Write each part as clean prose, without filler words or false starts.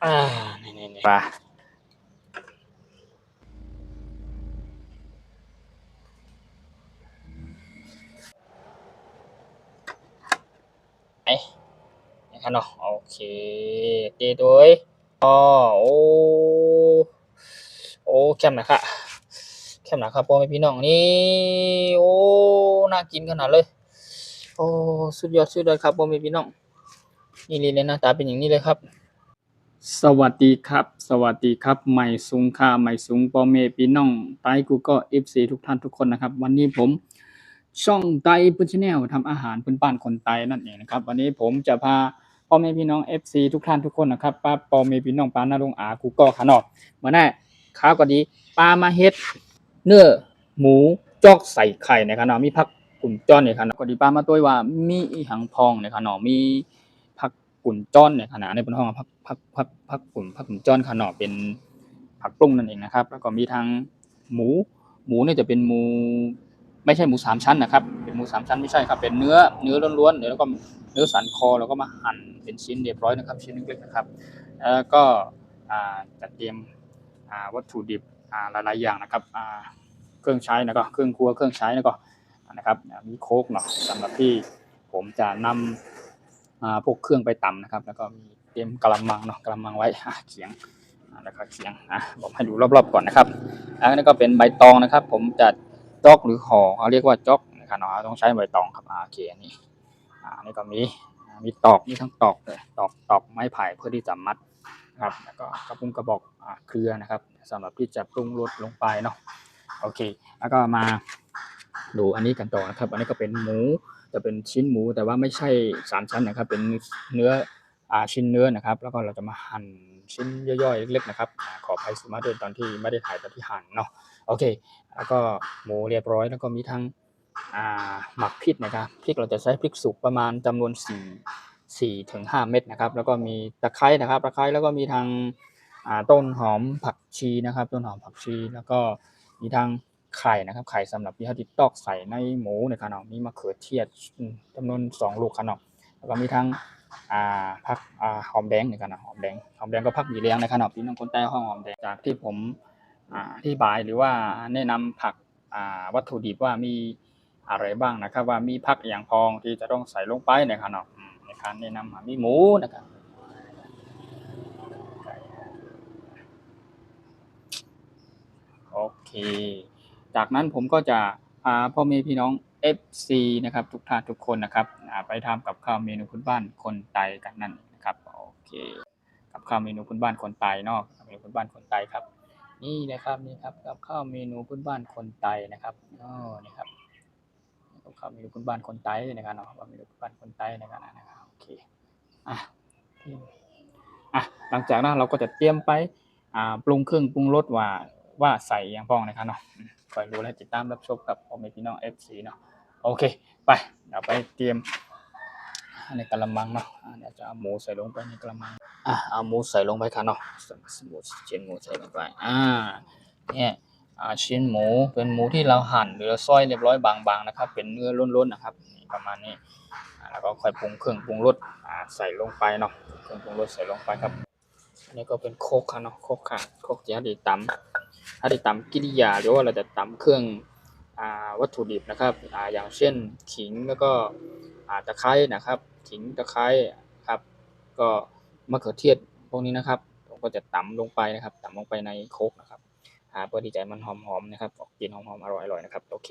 อ่านี่ปลาไอ้นะครับเนาะโอเคเจโดยอ๋อโอ้โอ้แคมนะครับแคมนะครับพ่อแม่พี่น้องนี่โอ้น่ากินขนาดเลยโอ้สุดยอดสุดยอดครับพ่อแม่พี่น้องนี่เลยหน้าตาเป็นอย่างนี้เลยครับสวัสดีครับสวัสดีครับใหม่สุงค่าใหม่สุงพ่อแม่พี่น้องไต้กูก็ FC ทุกท่านทุกคนนะครับวันนี้ผมช่องไต้พุชแนลทำอาหารพื้นบ้านคนไต้นั่นเองนะครับวันนี้ผมจะพาพ่อแม่พี่น้อง FC ทุกท่านทุกคนนะครับป้าพ่อแม่พี่น้องป้านาลงอากูก็ขนอกมาแน่ข้าวก็ดีปลามาเฮ็ดเนื้อหมูจอกใส่ไข่นะครับเนาะมีผักกุ่นจ้อนเนี่ยครับก็ดีป้ามาตัวว่ามีอีหังพองเนี่ยครับเนาะมีผักกุ่นจ้อนเนี่ยขนาดในบนห้องผักกุ่นจ้อนขนาดเป็นผักปรุงนั่นเองนะครับแล้วก็มีทางหมูเนี่ยจะเป็นหมูไม่ใช่หมูสามชั้นนะครับเป็นหมูสามชั้นไม่ใช่ครับเป็นเนื้อล้วนๆแล้วก็เนื้อสันคอแล้วก็มาหั่นเป็นชิ้นเรียบร้อยนะครับชิ้นเล็กๆนะครับแล้วก็จัดเตรียมวัตถุดิบหลายๆอย่างนะครับเครื่องใช้แล้วก็เครื่องครัวเครื่องใช้แล้วก็นะครับมีโค้กเนาะสำหรับที่ผมจะนำพวกเครื่องไปตำนะครับแล้วก็มีเตรียมกะละมังเนาะกะละมังไว้เขียงแล้วก็เขียงผมให้ดูรอบๆก่อนนะครับอันนี้ก็เป็นใบตองนะครับผมจะจ๊อกหรือห่อเขาเรียกว่าจ๊อกนะครับเนาะต้องใช้ใบตองครับโอเคอันนี้นี่ก็มีตอกมีทั้งตอกเลยตอกไม้ไผ่เพื่อที่จะมัดครับแล้วก็กระปุกกระบอกเกลือนะครับสำหรับที่จะปรุงรสลงไปเนาะโอเคแล้วก็มาดูอันนี้กันต่อนะครับอันนี้ก็เป็นหมูจะเป็นชิ้นหมูแต่ว่าไม่ใช่3ชั้นนะครับเป็นเนื้อชิ้นเนื้อนะครับแล้วก็เราจะมาหั่นชิ้นย่อยๆเล็กๆนะครับขออภัยมาด้วยตอนที่ไม่ได้ถ่ายตอนที่หั่นเนาะโอเคแล้วก็หมูเรียบร้อยแล้วก็มีทั้งหมักพริกนะครับพริกเราจะใช้พริกสุกประมาณจำนวน4 ถึง 5 เม็ดนะครับแล้วก็มีตะไคร้นะครับตะไคร้แล้วก็มีทางต้นหอมผักชีนะครับต้นหอมผักชีแล้วก็มีทางไข่นะครับไข่สำหรับที่เขาติดตอกใส่ในหมูนะครับเนาะมีมะเขือเทศจำนวน2 ลูกครับเนาะแล้วก็มีทั้งผักหอมแดงนะครับเนาะหอมแดงก็ผักหยีเลี้ยงนะครับเนาะพี่น้องคนใต้ห้องหอมแดงจากที่ผมอธิบายหรือว่าแนะนำผักวัตถุดิบว่ามีอะไรบ้างนะครับว่ามีผักอย่างพองที่จะต้องใส่ลงไปนะครับเนาะในการแนะนำมีหมูนะครับโอเคจากนั้นผมก็จะพาพ่อแม่พี่น้อง FC นะครับทุกท่านทุกคนนะครับไปทำกับข้าวเมนูพื้นบ้านคนไทยกันนั่นนะครับโอเคกับข้าวเมนูพื้นบ้านคนไทยเนาะเมนูพื้นบ้านคนไทยครับนี่นะครับนี่ครับกับข้าวเมนูพื้นบ้านคนไทยนะครับนี่ครับกับข้าวเมนูพื้นบ้านคนไทยนะครับเนาะเมนูพื้นบ้านคนไทยนะครับโอเคอ่ะหลังจากนั้นเราก็จะเตรียมไปปรุงเครื่องปรุงรสว่าใส่อย่างพ้องนะครับเนาะคอยดูและติดตามรับชมกับพ่อแม่พี่น้อง FC เนาะโอเคไปเดี๋ยวไปเตรียมในกะละมังเนาะเดี๋ยวจะเอาหมูใส่ลงไปในกะละมังเอาหมูใส่ลงไปครับเนาะหมูชิ้นหมูใส่ลงไปเนี่ยชิ้นหมูเป็นหมูที่เราหั่นหรือเราซอยเรียบร้อยบางๆนะครับเป็นเนื้อล้วนๆนะครับประมาณนี้แล้วก็ค่อยปรุงเครื่องปรุงรสใส่ลงไปเนาะเครื่องปรุงรสใส่ลงไปครับอันนี้ก็เป็นโคกครับเนาะโคกค่ะโคกที่เราได้ตำกิริยาหรือว่าเราจะตำเครื่องวัตถุดิบนะครับอย่างเช่นขิงแล้วก็ตะไคร้นะครับขิงตะไคร้ครับก็มะเขือเทศพวกนี้นะครับผมก็จะตำลงไปนะครับตำลงไปในโคกนะครับเพื่อที่จะมันหอมๆนะครับออกกลิ่นหอมๆอร่อยๆนะครับโอเค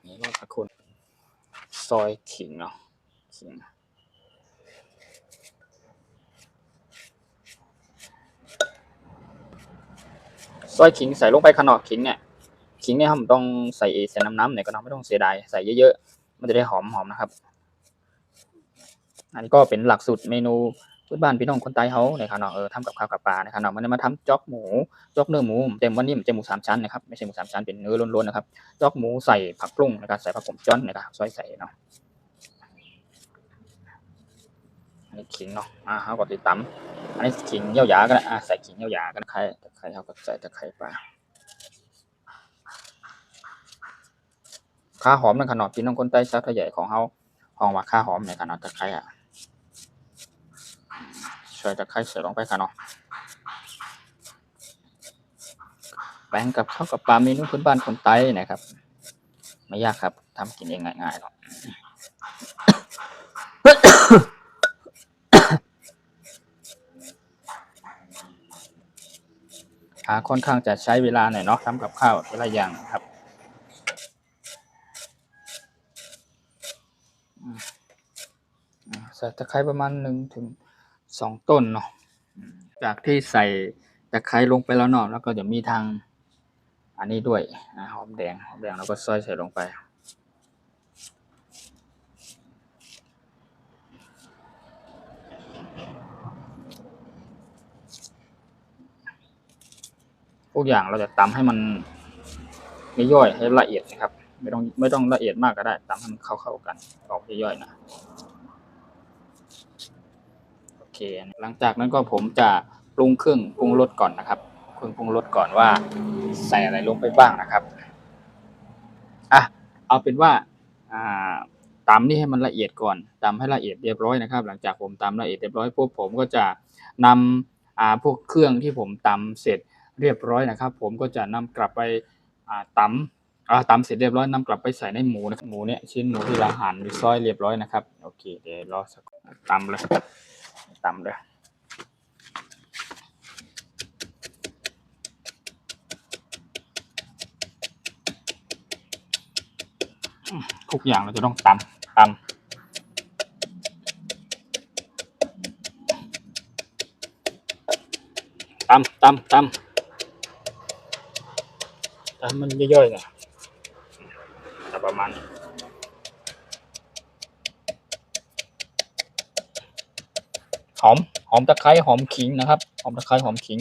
นี่รอสักครู่ซอยขิงเนาะขิงซอยขิงใส่ลงไปขนาดขิงเนี่ยครับต้องใส่น้ำเนี่ยก็ไม่ต้องเสียดายใส่เยอะๆมันจะได้หอมนะครับอันนี้ก็เป็นหลักสูตรเมนูพื้นบ้านพี่น้องคนใต้เขาเนี่ยครับเนาะทำกับข้าวกับปลานะครับเนาะมันมาทำจ๊อกหมูจ๊อกเนื้อหมูเต็มวันนี้มันจะหมูสามชั้นนะครับไม่ใช่หมูสามชั้นเป็นเนื้อล้วนๆนะครับจ๊อกหมูใส่ผักปรุงนะครับใส่ผักผมจ้อนนะครับซอยใส่เนาะอันนี้ขิงเนาะเขาก็ติดตำอันนี้ขิงเยี่ยวยากันนะใส่ขิงเยี่ยวยากันตะไคร้เขาก็ใส่ตะไคร้ปลาข้าหอมในขนาดพี่น้องคนใต้ชาวไทยใหญ่ของเขาห้องว่าข้าหอมในขนาดตะไคร้ ใส่ตะไคร้ใส่ลงไปค่ะเนาะแปลงกับข้าวกับปลาเมนูพื้นบ้านคนไต้นะครับไม่ยากครับทำกินเองง่ายๆหรอกค่อนข้างจะใช้เวลาหน่อยเนาะทำกับข้าวแต่ละอย่างครับใส่ตะไคร้ประมาณ1 ถึง 2 ต้นเนาะจากที่ใส่ตะไคร้ลงไปแล้วเนาะแล้วก็จะมีทางอันนี้ด้วยหอมแดงแล้วก็ซอยใส่ลงไปทุกอย่างเราจะตำให้มันย่อยให้ละเอียดนะครับไม่ต้องละเอียดมากก็ได้ตำให้มันเข้ากันออกย่อยๆนะโอเคหลังจากนั้นก็ผมจะปรุงเครื่องปรุงรสก่อนนะครับปรุงรสก่อนว่าใส่อะไรลงไปบ้างนะครับเอาเป็นว่าตำนี่ให้มันละเอียดก่อนตำให้ละเอียดเรียบร้อยนะครับหลังจากผมตำละเอียดเรียบร้อยปุ๊บผมก็จะนำพวกเครื่องที่ผมตำเสร็จเรียบร้อยนะครับผมก็จะนำกลับไปตำเสร็จเรียบร้อยนำกลับไปใส่ในหมูนะหมูเนี่ยชิ้นหมูที่เราหั่นหรือซอยเรียบร้อยนะครับโอเคเดี๋ยวรอสักตำเลยทุกอย่างเราจะต้องตำมันย่อยๆนะประมาณนี้หอมตะไคร้หอมขิงนะครับหอมตะไคร้หอมขิง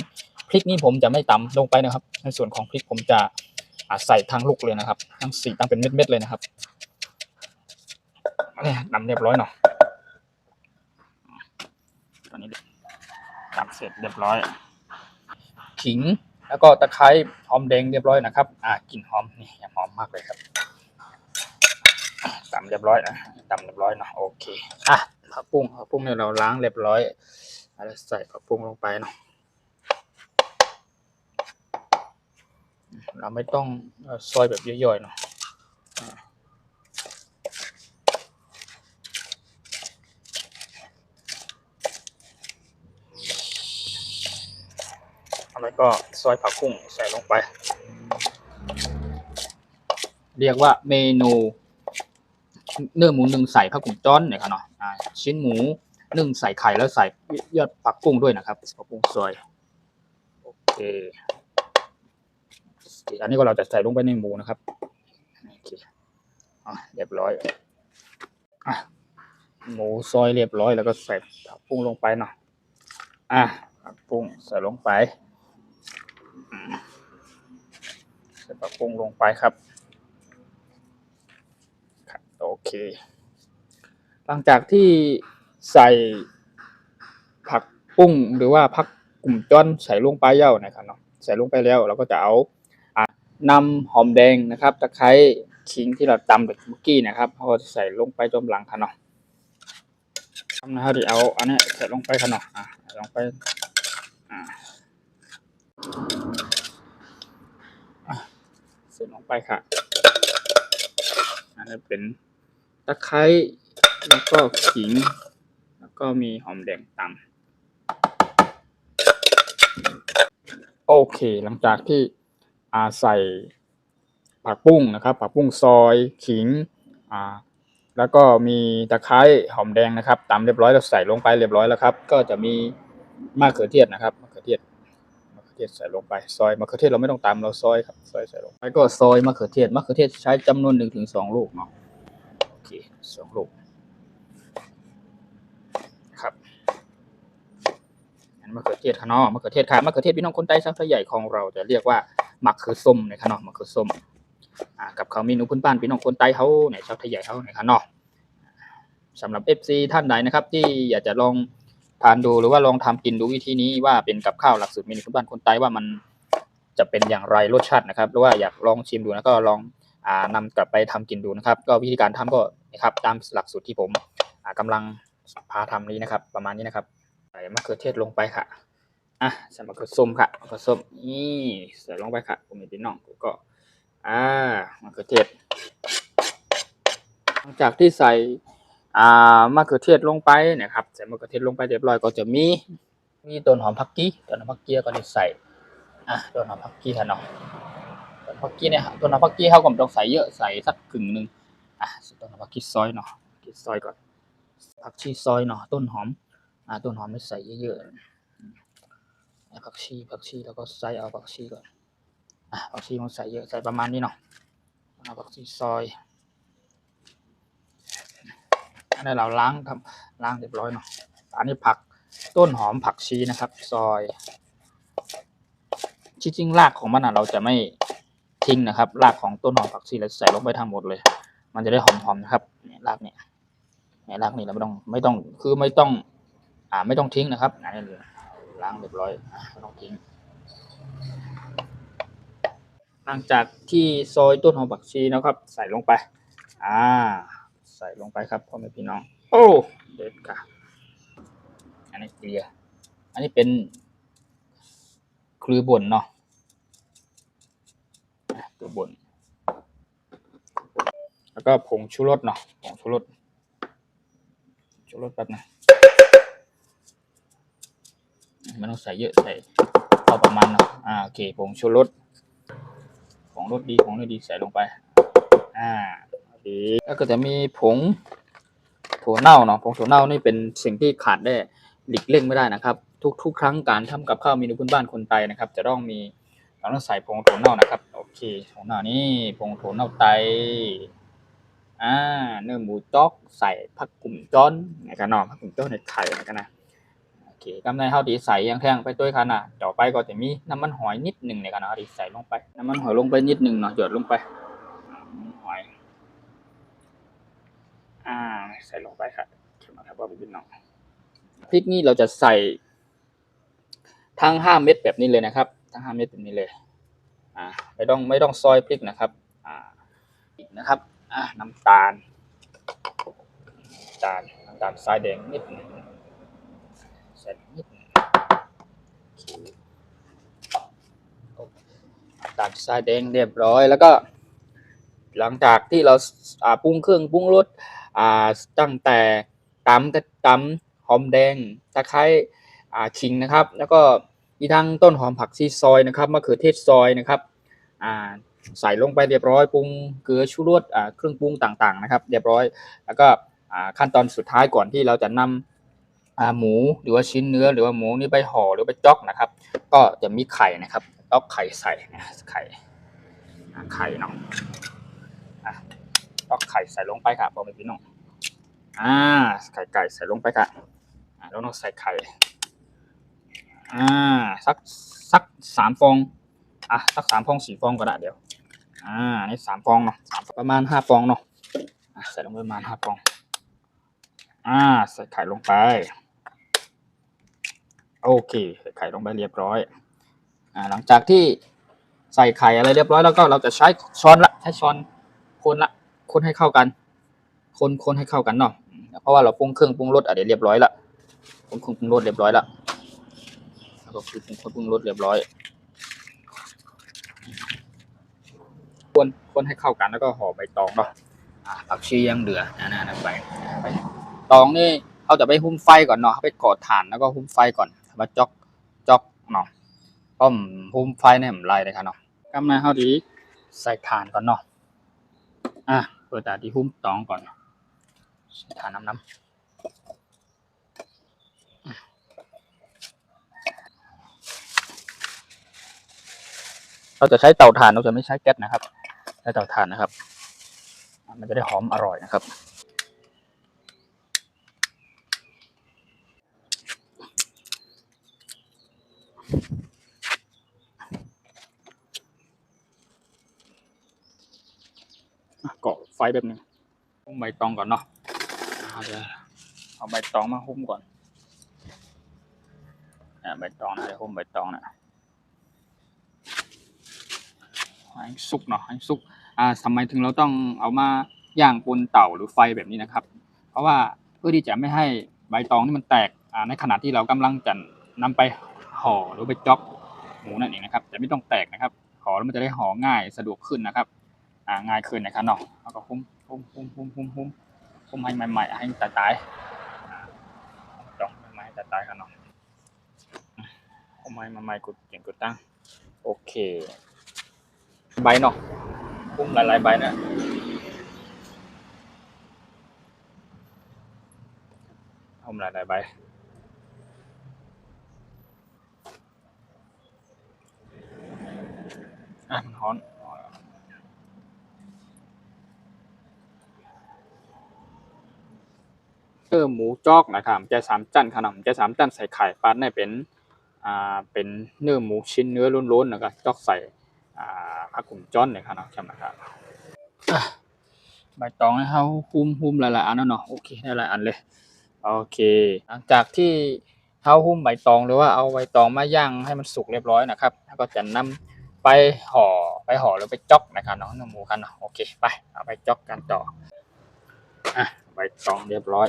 พริกนี่ผมจะไม่ตำลงไปนะครับในส่วนของพริกผมจะใส่ทั้งลูกเลยนะครับทั้ง4ตั้งเป็นเม็ดๆเลยนะครับนี่ตำเรียบร้อยเนาะตอนนี้ตำเสร็จเรียบร้อยขิงแล้วก็ตะไคร้หอมแดงเรียบร้อยนะครับกลิ่นหอมนี่หอมมากเลยครับตำเรียบร้อยตำเรียบร้อยเนาะโอเคผักบุ้งเนี่ยเราล้างเรียบร้อยแล้วใส่ผักบุ้งลงไปเนาะเราไม่ต้องซอยแบบย่อยๆเนาะแล้วก็ซอยผักบุ้งใส่ลงไปเรียกว่าเมนูเนื้อหมู1ใส่ผักบุ้งจ้อนเนี่ยครับเนาะชิ้นหมู1ใส่ไข่แล้วใส่ยอดผักบุ้งด้วยนะครับผักบุ้งซอยโอเคอันนี้ก็เราจะใส่ลงไปในหมูนะครับโอเคเรียบร้อยหมูซอยเรียบร้อยแล้วก็ใส่ผักบุ้งลงไปเนาะผักบุ้งใส่ลงไปใส่ผักบุ้งลงไปครับโอเคหลังจากที่ใส่ผักบุ้งหรือว่าผักกุ่มจ้อนใส่ลงไปเย้านะครับเนาะใส่ลงไปแล้วเราก็จะเอานำหอมแดงนะครับตะไคร้ขิงที่เราตำเมื่อกี้นะครับเราจะใส่ลงไปจมหลังค่ะเนาะนะครับที่เอาอันนี้ใส่ลงไปค่ะเนาะลงไปใส่ลงไปค่ะอันนี้เป็นตะไคร้แล้วก็ขิงแล้วก็มีหอมแดงตำโอเคหลังจากที่ใส่ผักบุ้งนะครับผักบุ้งซอยขิงแล้วก็มีตะไคร้หอมแดงนะครับตำเรียบร้อยแล้วใส่ลงไปเรียบร้อยแล้วครับก็จะมีมะเขือเทศนะครับมะเขือเทศใส่ลงไปซอยมะเขือเทศเราไม่ต้องตำเราซอยครับซอยใส่ลงไปก็ซอยมะเขือเทศใช้จำนวน1 ถึง 2 ลูกเนาะโอเค2 ลูกครับมะเขือเทศค่ะเนาะมะเขือเทศพี่น้องคนใต้ชาวไทยใหญ่ของเราจะเรียกว่ามะเขือส้มนะครับเนาะมะเขือส้มกับเขาเมนูพื้นบ้านพี่น้องคนใต้เขาในชาวไทยใหญ่เขานะครับเนาะสำหรับ FC ท่านใดนะครับที่อยากจะลองทานดูหรือว่าลองทำกินดูวิธีนี้ว่าเป็นกับข้าวหลักสูตรเมนูพื้นบ้านคนใต้ว่ามันจะเป็นอย่างไรรสชาตินะครับหรือว่าอยากลองชิมดูแล้วก็ลองนำกลับไปทำกินดูนะครับก็วิธีการทำก็นะครับตามหลักสูตรที่ผมกำลังพาทำนี้นะครับประมาณนี้นะครับ ใส่มะเขือเทศลงไปค่ะใส่มะเขือส้มค่ะมะเขือส้มนี่ใส่ลงไปค่ะผมมีพี่น้องก็มะเขือเทศหลังจากที่ใส่มะเขือเทศลงไปนะครับใส่มะเขือเทศลงไปเรียบร้อยก็จะมีต้นหอมผักชีต้นหอมผักชีก็ได้ใส่ต้นหอมผักชีค่ะเนาะต้นผักชีเนี่ยต้นหอมผักชีเขาก็ไม่ต้องใส่เยอะใส่สักครึ่งนึงต้นหอมผักชีซอยเนาะผักชีซอยก่อนผักชีซอยเนาะต้นหอมต้นหอมไม่ใส่เยอะๆผักชีแล้วก็ใส่เอาผักชีก่อนผักชีมันใส่เยอะใส่ประมาณนี้เนาะเอาผักชีซอยอันนี้เราล้างครับล้างเรียบร้อยเนาะอันนี้ผักต้นหอมผักชีนะครับซอยจริงๆรากของมันเราจะไม่ทิ้งนะครับรากของต้นหอมผักชีเราใส่ลงไปทั้งหมดเลยมันจะได้หอมๆนะครับรากเนี่ยรากนี่เราไม่ต้องคือไม่ต้องทิ้งนะครับอันนี้ล้างเรียบร้อยไม่ต้องทิ้งหลังจากที่ซอยต้นหอมผักชีนะครับใส่ลงไปใส่ลงไปครับพ่อแม่พี่น้องโอ้เด็ดค่ะอันนี้เกลืออันนี้เป็นเกลือป่นเนาะเกลือป่นแล้วก็ผงชูรสเนาะผงชูรสแป๊บนะไม่ต้องใส่เยอะใส่พอประมาณเนาะโอเคผงชูรสของรสดีใส่ลงไปโอเคแล้วก็จะมีผงถั่วเน่าเนาะผงถั่วเน่านี่เป็นสิ่งที่ขาดได้หลีกเลี่ยงไม่ได้นะครับทุกครั้งการทำกับข้าวเมนูพื้นบ้านคนไทยนะครับจะต้องใส่ผงถั่วเน่านะครับโอเคถั่วเน่านี่ผงถั่วเน่าไทยเนื้อหมูจ๊อกใส่ผักกุ่มจ้อนนะครับเนาะผักกุ่มจ้อนในไข่นะครับนะโอเคกำในเฮาดีใส่อย่างแท่งไปด้วยกันต่อไปก็จะมีน้ำมันหอยนิดหนึ่งในกันเนาะดีใส่ลงไปน้ำมันหอยลงไปนิดหนึ่งเนาะหยดลงไปหอยใส่ลงไปครับเข็มนะครับว่าเป็นน้องพริกนี่เราจะใส่ทั้ง5 เม็ดแบบนี้เลยนะครับทั้ง5 เม็ดแบบนี้เลยไม่ต้องซอยพริกนะครับอีกนะครับน้ำตาลทรายแดงนิดนึงใส่นิดนึงน้ำตาลทรายแดงเรียบร้อยแล้วก็หลังจากที่เราปรุงเครื่องปรุงรสตั้งแต่ตำหอมแดงตะไคร้ขิงนะครับแล้วก็มีทั้งต้นหอมผักชีซอยนะครับมะเขือเทศซอยนะครับใส่ลงไปเรียบร้อยปรุงเกลือชูรสเครื่องปรุงต่างๆนะครับเรียบร้อยแล้วก็ขั้นตอนสุดท้ายก่อนที่เราจะนำหมูหรือว่าชิ้นเนื้อหรือว่าหมูนี่ไปห่อหรือไปจ๊อกนะครับก็จะมีไข่นะครับต๊อกไข่ใส่ไข่เนาะต๊อกไข่ใส่ลงไปครับพ่อแม่พี่น้องไข่ไก่ใส่ลงไปครับแล้วเราใส่ไข่สัก3 ฟองสัก3 ฟอง 4 ฟองก็ได้เดี๋ยวนี่3 ฟองเนาะประมาณ5 ฟองเนาะใส่ลงไปประมาณ5 ฟองใส่ไข่ลงไปโอเคใส่ไข่ลงไปเรียบร้อยหลังจากที่ใส่ไข่อะไรเรียบร้อยแล้วก็เราจะใช้ช้อนคนให้เข้ากันคนให้เข้ากันเนาะเพราะว่าเราปรุงเครื่องปรุงรสเดี๋ยวเรียบร้อยละปรุงเครื่องปรุงรสเรียบร้อยละแล้วก็ปรุงปรุงรสเรียบร้อยคนให้เข้ากันแล้วก็ห่อใบตองเนาะผักชียังเหลือนะใบตองนี่เขาจะไปหุ้มไฟก่อนเนาะไปกอดถ่านแล้วก็หุ้มไฟก่อนมาจ๊อกเนาะต้มหุ้มไฟเนี่ยมันไรเลยครับเนาะกำลังเขาดีใส่ถ่านก่อนเนาะเปิดตาที่หุ้มตองก่อนใส่ถ่านน้ำเราจะใช้เตาถ่านเราจะไม่ใช้แก๊สนะครับใช้เตาถ่านนะครับมันจะได้หอมอร่อยนะครับเกาะไฟแบบนึงหุ้มใบตองก่อนเนาะเอาใบตองมาหุ้มก่อนใบตองนะหุ้มใบตองนะให้สุกเนาะให้สุกทำไมถึงเราต้องเอามาย่างบนเตาหรือไฟแบบนี้นะครับเพราะว่าเพื่อที่จะไม่ให้ใบตองนี่มันแตก ในขณะที่เรากำลังจะนำไปห่อหรือไปจ๊อกหมูนั่นเองนะครับแต่ไม่ต้องแตกนะครับห่อแล้วมันจะได้ห่อง่ายสะดวกขึ้นนะครับง่ายขึ้นนะครับเนาะแล้วก็หุ้มให้ใหม่ๆให้ตายจ๊อกใหม่ๆตายครับเนาะหุ้มให้ใหม่ๆกุดเก่งกุดตั้งโอเคใบเนาะหุ้มหลายๆใบนะหุ้มหลายๆใบมันฮ้อนหมูจอกนะครับใจสามจันขนมใจสามจันใส่ไข่ปลาเนี่ยเป็นเนื้อหมูชิ้นเนื้อล้วนๆนะครับจอกใส่ผักกุ่มจ้อนเนี่ยครับใช่ไหมครับใบตองให้เขาหุ้มหลายๆอันเนาะโอเคได้หลายอันเลยโอเคหลังจากที่เขาหุ้มใบตองหรือว่าเอาใบตองมาย่างให้มันสุกเรียบร้อยนะครับแล้วก็จะนำไปห่อหรือไปจ๊อกนะครับเนาะเนื้อหมูกันเนาะโอเคไปเอาไปจ๊อกกันต่อใบตองเรียบร้อย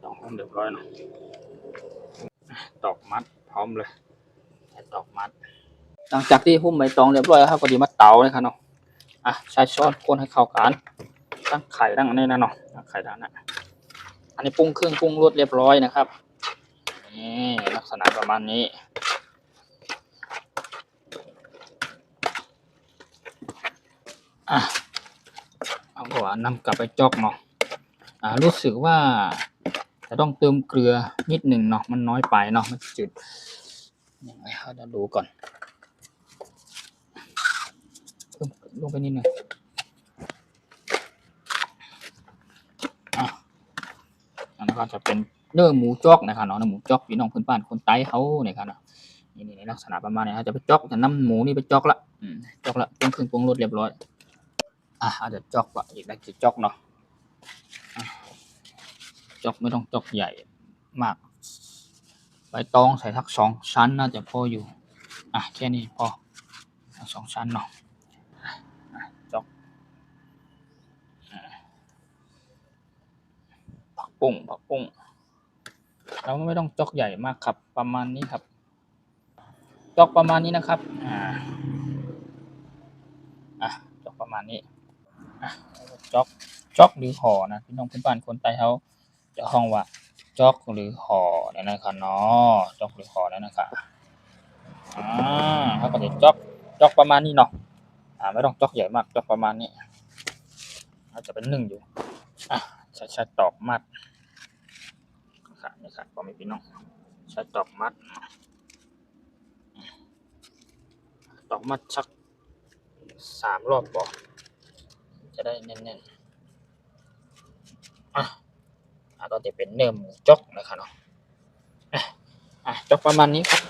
ตองหุ้มเรียบร้อยเนาะตอกมัดพร้อมเลยตอกมัดหลังจากที่หุ้มใบตองเรียบร้อยแล้วครับก็ดีมาเตาเลยครับเนาะใช้ช้อนคนให้เข้ากันตั้งไข่ตั้งอันนี้นะเนาะไข่ด้านนั้นอันนี้ปรุงเครื่องปรุงรสเรียบร้อยนะครับนี่ลักษณะประมาณนี้เอาหัวนำกลับไปจอกเนาะรู้สึกว่าจะต้องเติมเกลือนิดหนึ่งเนาะมันน้อยไปเนาะมันจืดยังไงเราจะดูก่อนเพิ่มลงไปนิดหนึ่งอันนั้นก็จะเป็นเนื้อหมูจอกนะครับเนาะเนื้อหมูจอกพี่น้องพื้นบ้านคนใต้เขาเนี่ยครับเนาะนี่ลักษณะประมาณนี้จะไปจอกจะนำหมูนี่ไปจอกละจอกละปรุงเครื่องปรุงรสเรียบร้อยอาจจะจอกว่าอีกได้กี่จอกเนาะจอกไม่ต้องจอกใหญ่มากใบตองใส่สัก2 ชั้นน่าจะพออยู่แค่นี้พอ2 ชั้นเนาะจอกผักปุ้งเราไม่ต้องจอกใหญ่มากครับประมาณนี้ครับจอกประมาณนี้นะครับจอกประมาณนี้จอกหรือห่อนะพี่น้องเพื่อนบ้านคนใต้เขาจะห้องว่าจอกหรือห่อเนี่ยนะครับเนาะจอกหรือห่อเนี่ยนะครับเขาก็จะจอกประมาณนี้เนาะไม่ต้องจอกใหญ่มากจอกประมาณนี้อาจจะเป็น1อยู่ใช้ตอกมัดครับนี่ครับก็มีพี่น้องใช้ตอกมัดชัก3 รอบก่อนจะได้แน่นๆก็จะเป็นเนื้อหมูจอกนะครับเนาะจอกประมาณนี้ครับ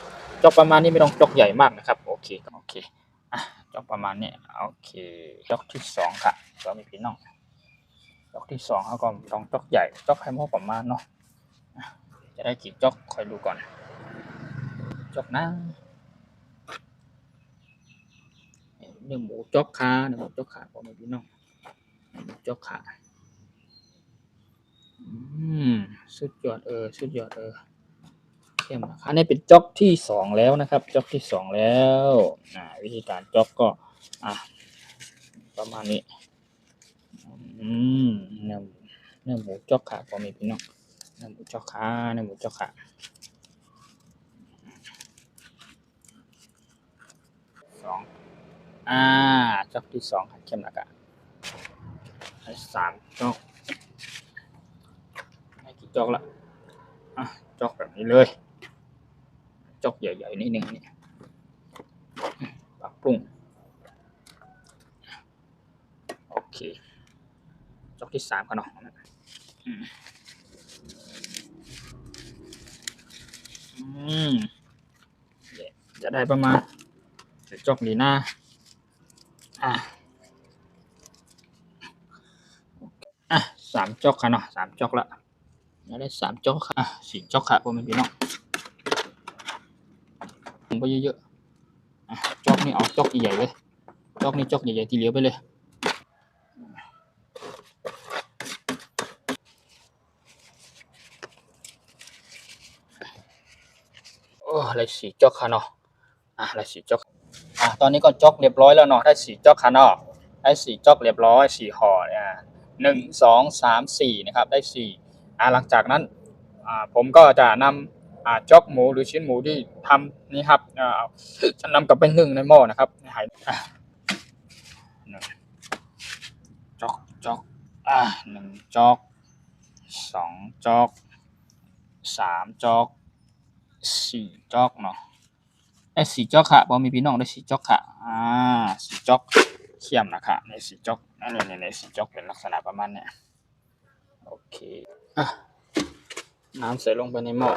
จอกประมาณนี้ไม่ต้องจอกใหญ่มากนะครับโอเคจอกประมาณนี้โอเคจอกที่2ครับก็มีพี่น้องจอกที่2เขาก็ต้องจอกใหญ่จอกให้พอประมาณเนาะจะได้กี่จอกคอยดูก่อนจอกนะเนื้อหมูจอกขาก็มีพี่น้องจอกขาสุดยอดสุดยอดเข้มอันนี้เป็นจ็อกที่2แล้วนะครับจ็อกที่2แล้ววิธีการจ็อกก็ประมาณนี้เนื้อหมูจ็อกขาพอมีพี่น้องเนื้อหมูจ็อกขา2จ็อกที่2เข้มนะครับ3จ็อกให้กี่จ็อกละจ็อกแบบนี้เลยจอกใหญ่ๆนิดนึงนี่ปรับปรุงโอเคจอกที่3กันเนาะจะได้ประมาณจอกนี้นะ3 จอกค่ะเนาะ3 จอกละได้3 จอกค่ะ4 จอกค่ะพวกพี่น้องลงไปเยอะๆจอกนี่เอาจอกใหญ่ๆเลยจอกนี่จอกใหญ่ๆทีเดียวไปเลย อะไรสีจอกค่ะเนาะอะไรสีจอกตอนนี้ก็จอกเรียบร้อยแล้วเนาะได้สีจอกค่ะเนาะได้สีจอกเรียบร้อย4ห่อ1 2 3 4นะครับได้สี่หลังจากนั้นผมก็จะนำจอกหมูหรือชิ้นหมูที่ทำนี่ครับจะนำกลับไปนึ่งในหม้อนะครับให้จอกจอก1จอก2จอก3จอก4จอกเนาะได้4จอกค่ะบ่มีพี่น้องได้4จอกค่ะ4จอกเขี้ยมนะคะใน4จอกใน4จอกเป็นลักษณะประมาณเนี้ยโอเคน้ำใส่ลงไปในหม้อ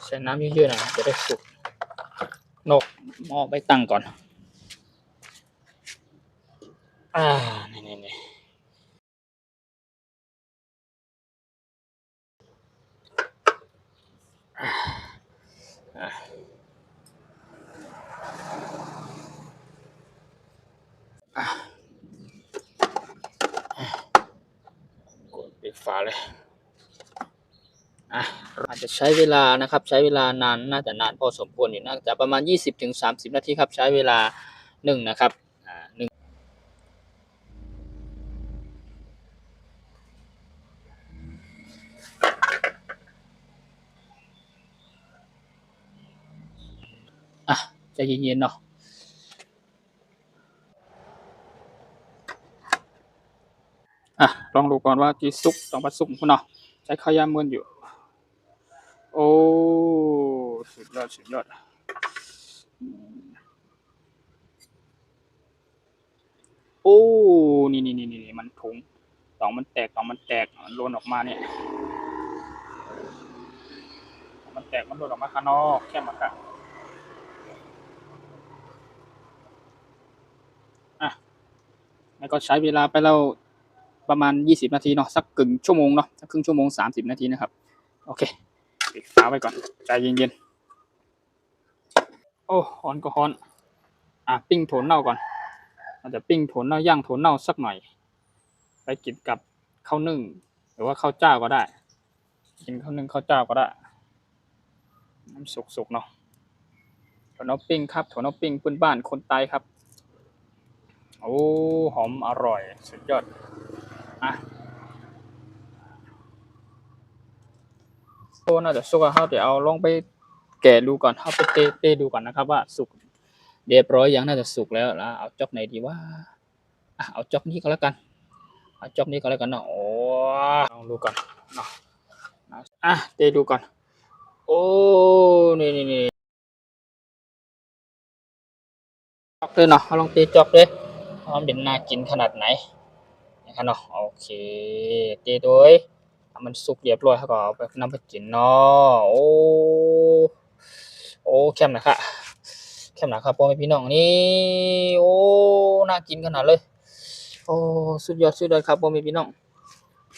ใส่น้ำเยอะๆหน่อยจะได้สุกนกหม้อไปตั้งก่อนนี่กดปิดฝาเลยอาจจะใช้เวลานะครับใช้เวลานานน่าจะนานพอสมควรอยู่น่าจะประมาณ20 ถึง 30 นาทีครับใช้เวลา1นะครับ1ใจเย็นๆเนาะลองดูก่อนว่าที่สุกต้องมาสุกคุณเนาะใช้ข้าวยำมือนอยู่โอ้สุดยอดสุดยอดโอ้นี่มันถุงตองมันแตกมันหล่นออกมาเนี่ยมันแตกมันหล่นออกมาข้างนอกแค่มาค่ะแล้วก็ใช้เวลาไปแล้วประมาณ20 นาทีเนาะสักครึ่งชั่วโมงเนาะสักครึ่งชั่วโมง30 นาทีนะครับโอเคปิดฝาไว้ก่อนใจเย็นๆโอ้ฮอนก็ฮอนปิ้งโถนเน่าก่อนอาจจะปิ้งโถนเน่าย่างโถนเน่าสักหน่อยไปกินกับข้าวนึ่งหรือว่าข้าวเจ้าก็ได้กินข้าวนึ่งข้าวเจ้าก็ได้น้ำสุกๆเนาะโถนเน่าปิ้งครับโถนเน่าปิ้งพื้นบ้านคนใต้ครับโอ้หอมอร่อยสุดยอดน่าจะสุกแล้วเดี๋ยวเอาลองไปแกะดูก่อนเอาไปเตะดูก่อนนะครับว่าสุกเรียบร้อยยังน่าจะสุกแล้วเอาจอกไหนดีว่าเอาจอกนี้ก็แล้วกันเอาจอกนี้ก็แล้วกันเนาะโอ้ลองดูก่อนเนาะเตะดูก่อนโอ้นี่จอกเลยเนาะลองเตะจอกเลยมันเป็นน่ากินขนาดไหนนะครับเนาะโอเคเตะโดยมันสุกเรียบร้อยเขาก็เอาไปนำไปกินเนาะโอ้แคมนะครับพ่อแม่พี่น้องนี่โอ้น่ากินขนาดเลยโอ้สุดยอดครับพ่อแม่พี่น้อง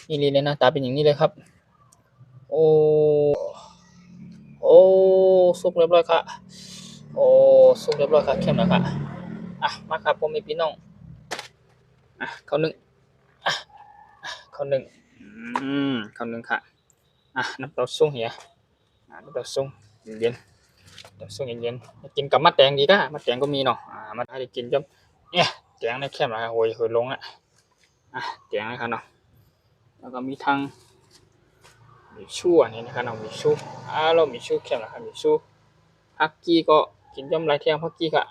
นี่เลยนะตาเป็นอย่างนี้เลยครับโอ้สุกเรียบร้อยครับโอ้สุกเรียบร้อยครับเข้มนะครับมาครับพ่อแม่พี่น้องข้าวนึ่งข้าวนึ่งข้าวนึ่งค่ะน้ำเต้าซุ่งเหียน้ำเต้าซุ่งเย็นๆน้ำซุ่งเย็นๆกินกับมะแตงดีก็มะแตงก็มีเนาะมาได้กินจำเนี่ยแตงในเข้มนะครับโอ้ยเคยลงแตงนะครับเนาะแล้วก็มีทางมีชูนี่นะครับเนาะมีชูเรามีชูเข้มนะครับมีชูฮักกี้ก็กินจำไรเที่ยงฮักกี้ก็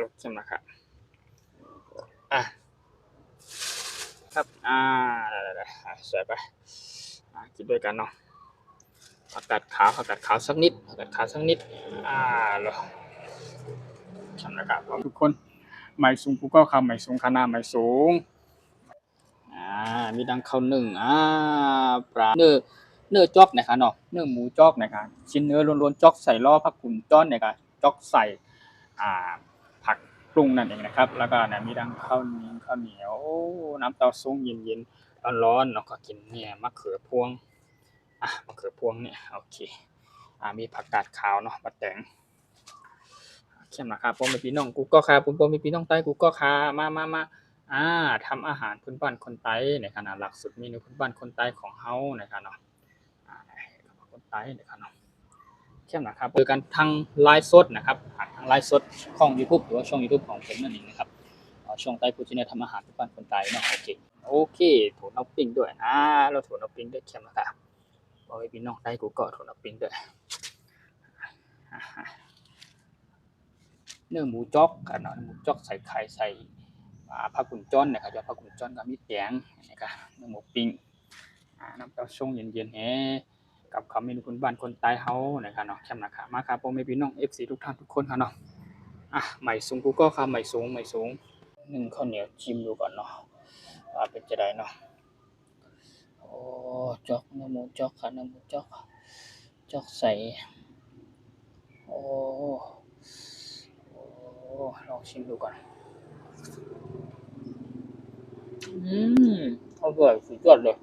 รสเข้มนะครับครับได้ใส่ไปกินด้วยกันเนาะผักกาดขาวสักนิดเหรอใช่นะครับทุกคนไม่สูงกูก็คำไม่สูงคณะไม่สูงมีดังข้าวนึ่งปลาเนื้อจอกนะครับเนาะเนื้อหมูจอกนะครับชิ้นเนื้อล้วนๆจอกใส่ล้อผักกุ่นจ้อนนะครับจอกใส่ผักปรุงนั่นเองนะครับแล้วก็มีดังข้าวเหนียวน้ำเต้าซุ้งเย็นๆร้อนๆแล้วก็กินเนี่ยมะเขือพวงมะเขือพวงเนี่ยโอเคมีผักกาดขาวเนาะมะแตง เข้มนะครับพ่อแม่พี่น้องกูก็คาพ่อแม่พี่น้องใต้กูก็คามาทำอาหารพื้นบ้านคนใต้นะครับนะหลักสูตรเมนูพื้นบ้านคนใต้ของเฮานะครับเนาะคนใต้นะครับเนาะเข้มนะครับเจอกันทางไลฟ์สดนะครับผ่านทางไลฟ์สดช่อง YouTube หรือว่าช่อง YouTube ของผมนั่นเองนะครับช่องใต้ผู้ที่เนี่ยทำอาหารพื้นบ้านคนใต้เนาะโอเคถั่วเน่าปิ้งด้วยเราถั่วเน่าปิ้งด้วยเข้มนะครับพ่อแม่พี่น้องใต้กูก็ถั่วเน่าปิ้งด้วยเนื้อหมูจ๊อกกันเนาะหมูจ๊อกใส่ไข่ใส่ผักกุนจ้อนนะครับจะผักกุนจ้อนกับมีแตงนะครับเนื้อหมูปิ้งน้ำเต้าส่งเย็นๆแฮกับเขาวเมนูพื้นบ้านคนใต้เฮานะครับเนาะแคมป์นะครับมาครับพ่อแม่พี่น้อง FC ทุกท่านทุกคนครับเนาะใหม่สูงกูก็ครับใหม่สูงนึ่งข้าวเหนียวชิมดูก่อนเนาะว่าเป็นจะได้เนาะโอ้จ๊อกเนื้อหมูจ๊อกครับเนื้อหมูจ๊อกจ๊อกใส่โอ้ลองชิมดูก่อนอร่อยสุดยอดเลย